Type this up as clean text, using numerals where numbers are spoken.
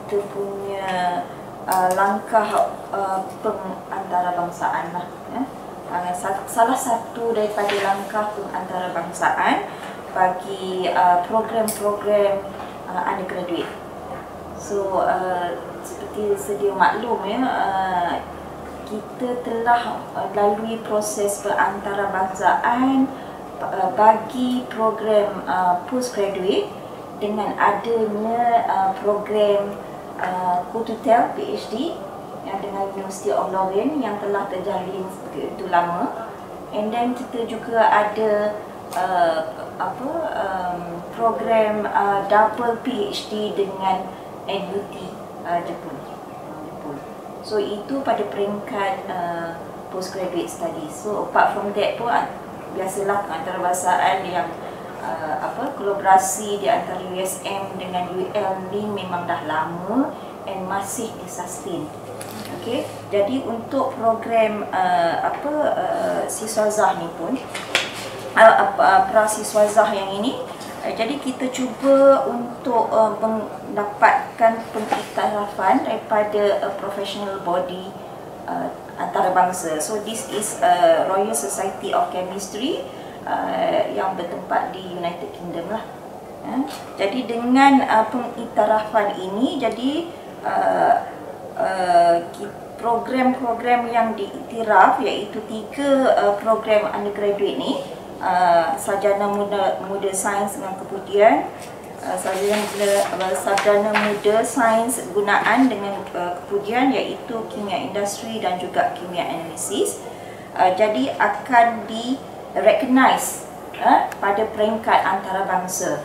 kita punya langkah pengantarabangsaaan lah. Salah satu daripada langkah pengantarabangsaaan bagi program-program undergraduate. So seperti sedia maklum kita telah lalui proses pengantarabangsaaan bagi program postgraduate dengan adanya program co-tutel PhD yang dengan University of Lorraine yang telah terjalin begitu lama. And then kita juga ada program double PhD dengan NUT Jepun. So itu pada peringkat postgraduate studies. So apart from that pun biasalah pengantarabangsaaan yang kolaborasi di antara USM dengan UL ni memang dah lama and masih disustain. Okey, jadi untuk program siswazah ni pun prasiswazah yang ini, jadi kita cuba untuk mendapatkan pengiktirafan daripada professional body antarabangsa. So this is Royal Society of Chemistry yang bertempat di United Kingdom lah. Jadi dengan pengiktirafan ini, jadi program-program yang diiktiraf iaitu 3 program undergraduate ni, sarjana muda sains dengan kemudian sarjana muda sains gunaan dengan kemudian iaitu kimia industri dan juga kimia analisis. Jadi akan di recognize pada peringkat antarabangsa.